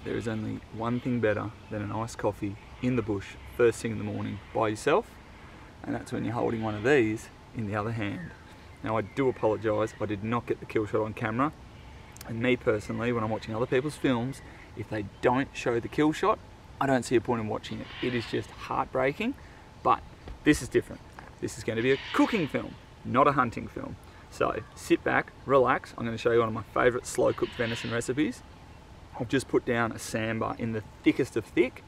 there is only one thing better than an iced coffee in the bush first thing in the morning by yourself, and that's when you're holding one of these in the other hand. Now I do apologise, I did not get the kill shot on camera, and me personally, when I'm watching other people's films, if they don't show the kill shot, I don't see a point in watching it. It is just heartbreaking, but this is different. This is going to be a cooking film, not a hunting film. So sit back, relax. I'm going to show you one of my favourite slow cooked venison recipes. I've just put down a sambar in the thickest of thick.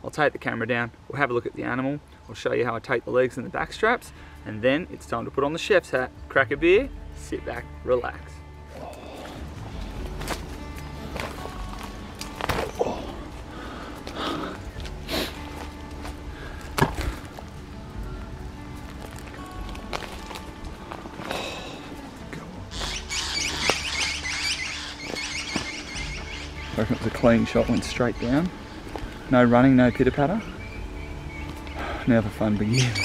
I'll take the camera down, we'll have a look at the animal, I'll show you how I take the legs and the back straps, and then it's time to put on the chef's hat, crack a beer, sit back, relax. I reckon it was a clean shot, went straight down. No running, no pitter patter. Now the fun begins.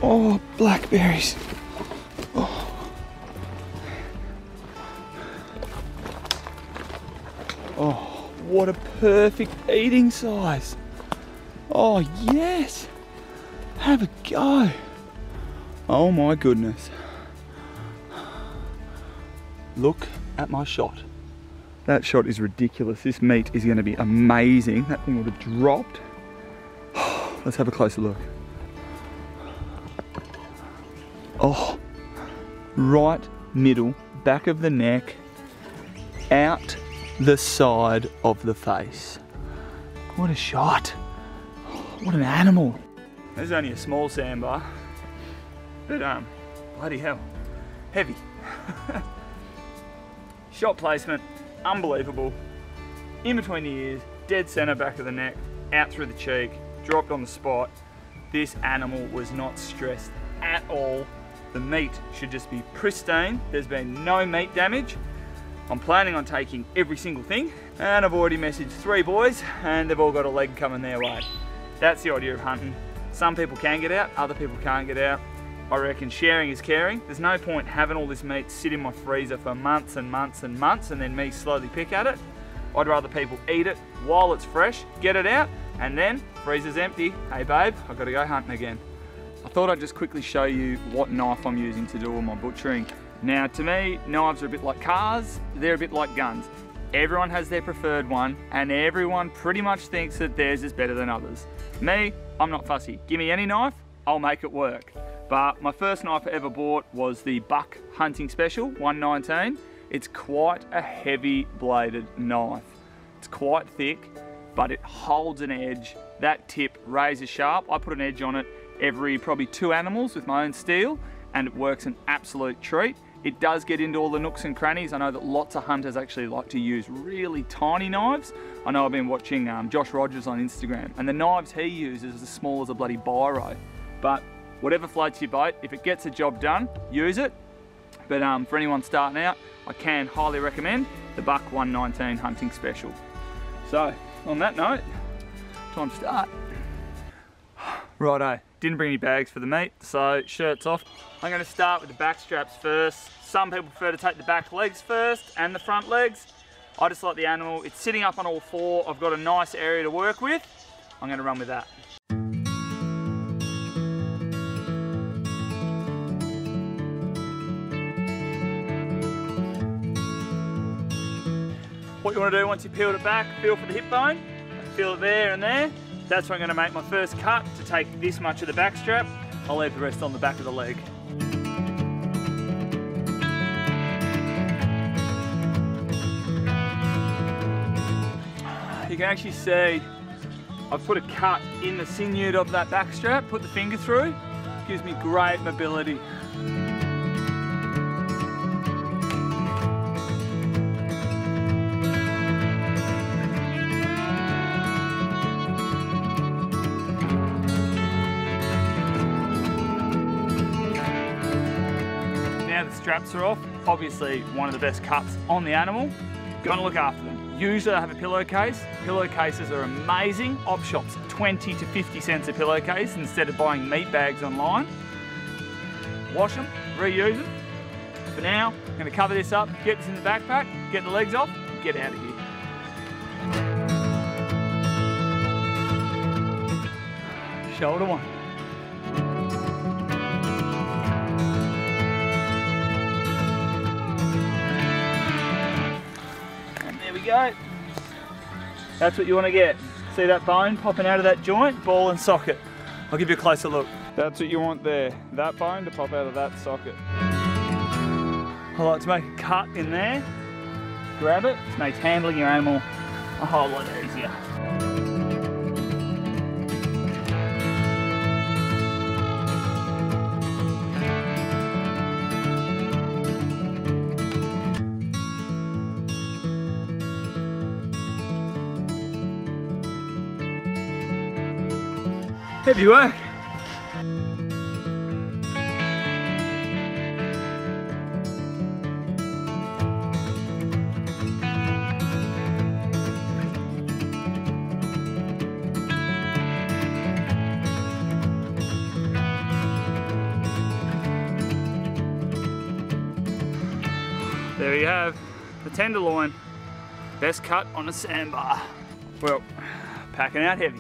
Oh, blackberries. Oh, what a perfect eating size. Oh yes, have a go. Oh my goodness. Look at my shot. That shot is ridiculous. This meat is going to be amazing. That thing would have dropped. Let's have a closer look. Oh, right middle, back of the neck, out the side of the face. What a shot. What an animal. This is only a small sambar, but bloody hell, heavy. Shot placement, unbelievable. In between the ears, dead center back of the neck, out through the cheek, dropped on the spot. This animal was not stressed at all. The meat should just be pristine. There's been no meat damage. I'm planning on taking every single thing, and I've already messaged 3 boys and they've all got a leg coming their way. That's the idea of hunting. Some people can get out, other people can't get out. I reckon sharing is caring. There's no point having all this meat sit in my freezer for months and months and months and then me slowly pick at it. I'd rather people eat it while it's fresh, get it out, and then freezer's empty. Hey babe, I've got to go hunting again. I thought I'd just quickly show you what knife I'm using to do all my butchering. Now to me, knives are a bit like cars, they're a bit like guns. Everyone has their preferred one, and everyone pretty much thinks that theirs is better than others. Me, I'm not fussy. Give me any knife, I'll make it work. But my first knife I ever bought was the Buck Hunting Special 119. It's quite a heavy bladed knife. It's quite thick, but it holds an edge. That tip razor sharp. I put an edge on it every probably 2 animals with my own steel, and it works an absolute treat. It does get into all the nooks and crannies. I know that lots of hunters actually like to use really tiny knives. I know I've been watching Josh Rogers on Instagram, and the knives he uses is as small as a bloody biro. But whatever floats your boat, if it gets the job done, use it. But for anyone starting out, I can highly recommend the Buck 119 Hunting Special. So on that note, time to start. Righto, didn't bring any bags for the meat, so shirts off. I'm going to start with the back straps first. Some people prefer to take the back legs first and the front legs. I just like the animal, it's sitting up on all 4. I've got a nice area to work with. I'm going to run with that. What you want to do once you peeled it back, feel for the hip bone. Feel it there and there. That's where I'm going to make my first cut to take this much of the back strap. I'll leave the rest on the back of the leg. You can actually see I've put a cut in the sinew of that back strap, put the finger through, gives me great mobility. Now the straps are off, obviously one of the best cuts on the animal. Gotta look after them. Usually I have a pillowcase. Pillowcases are amazing. Op shops, 20 to 50 cents a pillowcase instead of buying meat bags online. Wash them, reuse them. For now, I'm gonna cover this up, get this in the backpack, get the legs off, get out of here. Shoulder one. And there we go. That's what you want to get. See that bone popping out of that joint? Ball and socket. I'll give you a closer look. That's what you want there. That bone to pop out of that socket. I like to make a cut in there. Grab it. It makes handling your animal a whole lot easier. Heavy work. There you have the tenderloin, best cut on a Sambar. Well, packing out heavy.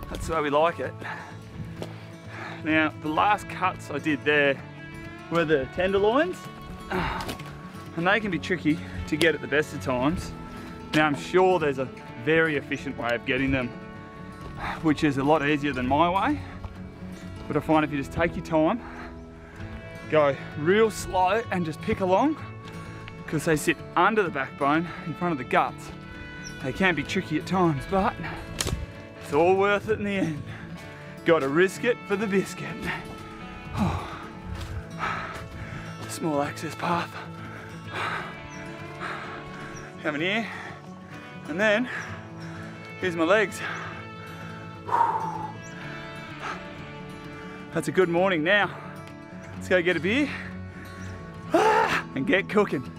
That's the way we like it. Now, the last cuts I did there were the tenderloins, and they can be tricky to get at the best of times. Now, I'm sure there's a very efficient way of getting them, which is a lot easier than my way. But I find if you just take your time, go real slow and just pick along, because they sit under the backbone in front of the guts. They can be tricky at times, but it's all worth it in the end. Got to risk it for the biscuit. Oh. Small access path. Coming here, and then here's my legs. That's a good morning now. Let's go get a beer and get cooking.